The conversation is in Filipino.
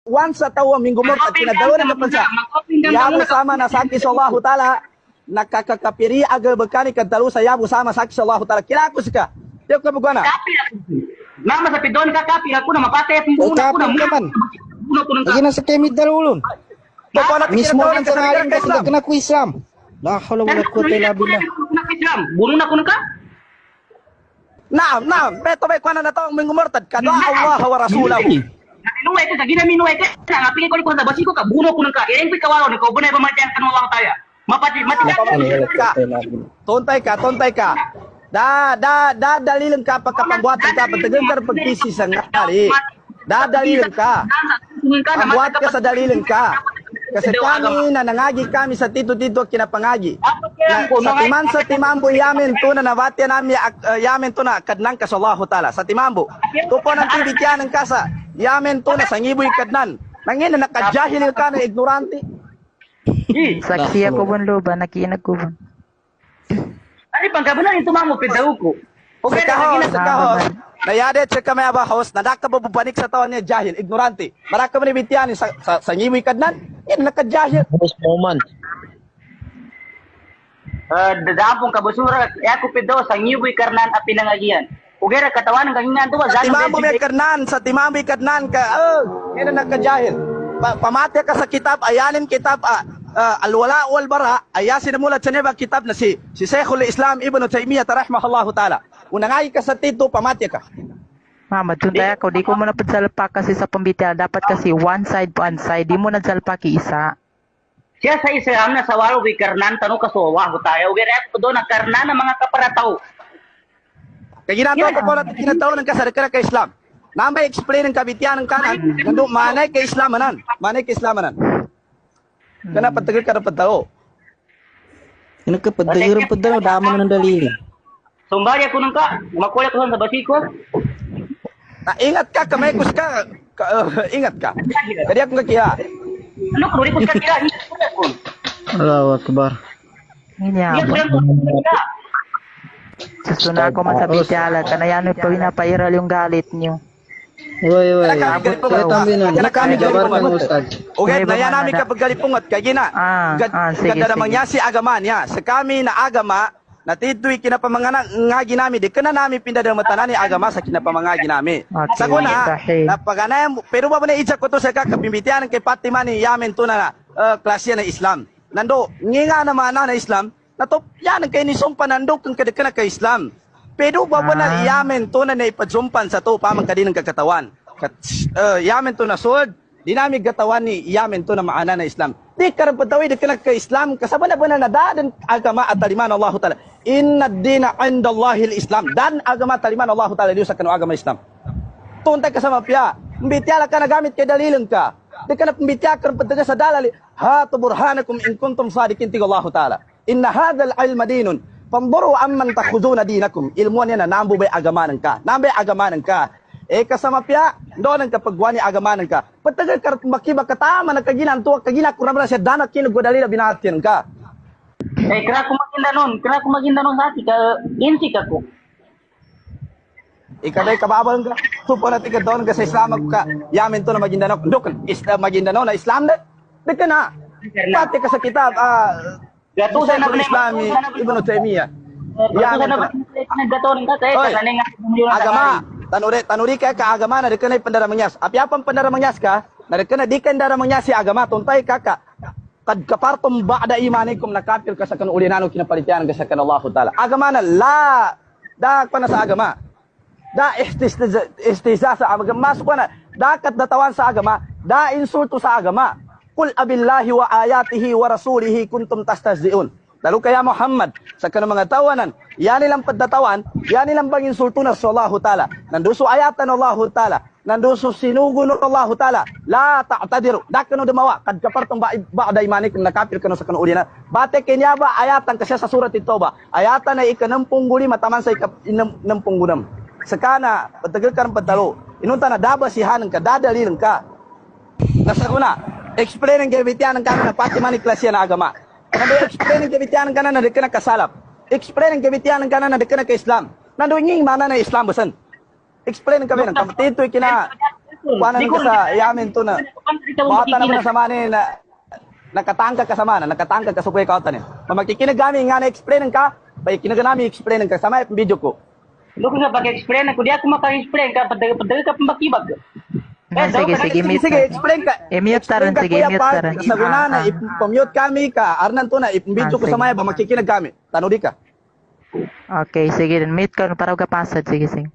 once sa tawa minggu mo at pinadalo na kapansa yabu sama na saki sallahu taala nakakapiri aga bekani kadalo sa yabu sama saki sallahu taala kila ako sika tiyo ka bugana mama sa pidon ka kapi ako na mapatay at muna ako na muna ko lagi na sa kemit dalulun mismo lang sa ngayon kasi nagkana ko Islam la hawla wala quwwata illa billah buno na ko ka Naam, beto be kuana na to mingumurtad kada Allah wa rasulahu. Minuwe ko sa ginaminuwe ka nga pingin ko sa basi ko ka buno ko ka iring ko kawaw ni ko bunay pamatian kan Allah tayo. Mati ka. Tontay ka. Dalilin ka pagkapagbuhatan ka pagtagan ka pagtisi sa ngali. Dalilin ka. Pagbuhat ka sa dalilin ka. Kasi kami na nangagi kami sa tito-tito kinapangagi. Sa timan sa timambo yamin to na nabatya namin yamin to na kadnan ka sa Allah Ta'ala. Sa timambo. Tupo ng tibityan ng kasa. Yamin to na sangiboy kadnan. Nangin na nakajahil ka na ignorante. Saksi ako bun loba, nakiinag ko bun. Ano bang kabunan yung tumamo pidaw ko? Okay, kahos. Nayadet sa kamay abahos, nadaka babubanik sa taon niya jahil, ignorante. Maraka mo ni bityanin sa ngiboy kadnan. Yan, nakajahil. moment Dadapong kabusura, ako pidaw sa ngiboy karnan at pinangagian. Ugera katawan ng ganyan to sa timambo kadnan ka yan ang nakajahil pamatya ka sa kitab ayanin kitab alwala wal bara ayasin mulat sa neba kitab na si Sheikhul Islam Ibn Taymiyyah rahimahullahu ta'ala unangay ka sa tito pamatya ka Mama, tuntay ako, di ko mo napagsalpa kasi sa pambitya, dapat kasi one side, di mo nagsalpaki isa. Siya sa Islam na sa walo wi karnan tanong kasuwa ko tayo ugera ako doon ang karnan ng mga kaparataw. Kaya ginagawa ko po natin kinataon ng kasarikara ka Islam. Nambay explain ng kabitian ng kanan, nando manay ka Islamanan. Manay ka Islamanan. Kana patagal ka na patao. Ano ka padayuran padalo damo na ng dalili. Sumbaya ko nung ka, makuha ko sa basiko. Ingat ka, kamay-kus ka. Ingat ka. Kadi akong kakiha. Ano ko rin ko sa kila, Allahu Akbar. Susuna ako masabitya, kanayan pa pinapairal yung galit niyo. Uy. Nakami gabar ng ustad. Okay, naya namin kapag galipungat. Kaya gina, ganda namang niya si agama niya. Sa kami na agama, natituwi kinapamangana ngagi namin, di ka na namin pindadamatanan ni agama sa kinapamangagi namin. Sa kuna, napaganayan, pero ba na itsak ko to sa kakapimbitian kay Fatima ni Yamen to na klasya ng Islam. Nando, nga naman na Islam, natop, yan ang kayo ni Sumpa nando kung kadikana ka Islam. Pero ba na Yamen to na naipadzumpan sa to, pamang ka din ng kakatawan. Yamen to na sword, di namin gatawan ni Yamen to na maana na Islam. Di karapatawi, di ka nagka-Islam, kasama na ba na nadadan agama at taliman Allah Ta'ala. Inna dina inda Allahil Islam. Dan agama taliman Allah Ta'ala diyo sa kano agama Islam. Tuntay ka sa mapya. Mbitya ka nagamit kay dalilin ka. Di ka na mbitya ka pagtaga sa dalali. Hatu burhanakum in kuntum sadikin tiga Allah Ta'ala. Inna hadal ilma dinun. Pamburu amman takhuduna dinakum. Ilmuan yan na nambubay agamanan ka. Nambay agamanan ka. Kasama pya, doon ang kapagwani agamanan ka. Patagal ka makiba katama na kaginan tuwa kagina kurang na siya danak kinugwadalila binatin ka. Kira ko maginda nun sa ati ka, insi ka ko. Ikaday kababal ka, supo natin ka doon ka sa Islam ka, yamin to na Maguindanao. Duk, Maguindanao na Islam na, di ka na. Pati ka sa kitab, Gatusan na Islam, Ibn Taymiyyah. Gatusan na nagdatorin ka, agama, tanuri ka agama na di ka na pandaramanyas. Apiapang pandaramanyas ka, na di ka na di ka pandaramanyas si agama, tuntay ka ka. Kad kapartum ba'da imanikum nakapil ka sa kanulinano kinapalitian ka sa kan Allah Ta'ala. Agama na da pa na sa agama. Da istiza sa agama. Masuk na dakat datawan sa agama, da insulto sa agama. Qul abillahi wa ayatihi wa rasulihi kuntum tastahzi'un. Lalu kaya Muhammad sa kanang mga tawanan, yan nilang pagdatawan, yan nilang bang insulto na sa Allah Ta'ala. Nanduso ayatan Allah Ta'ala. Nanduso sinugo ng Allah Ta'ala. La ta'tadiru. Dakano dumawa. Kad kapartong ba'da imanik nakapil kano sa kanuulinan. Bate kanya ba ayatan kasi sa surat ito ba? Ayatan na ikanampung guli mataman sa ikanampung gunam. Sakana, patagal ka ng pantalo. Inunta na dabasihan ka, dadalilin ka. Nasa una, explain ang gabitian ng kami na pati maniklasya na agama. Explain ang gabitian ng kanan na di ka nakasalap. Explain ang gabitian ng kanan na di ka naka-Islam. Nandoon yung mana na Islam basan. Explain kami ng kapatid kina kuanan ka sa yamin to na. Bata naman sa mani na nakatangka ka sa mana, nakatangka ka sa kuya kautan eh. Magkikinig kami nga na-explain ka, bay kinaga namin explain ka sama yung video ko. Lo ko sa pag-explain ako, di ako maka-explain ka, padagay ka pambakibag. Sige, mute Sige, explain ka. I-mute ta rin, sige, mute ta rin. Sa guna na, ipamute kami ka, arnan to na, ipamvideo ko sa maya, ba magkikinig kami. Tanong di ka. Okay, sige, mute ka, para ka pasad, sige.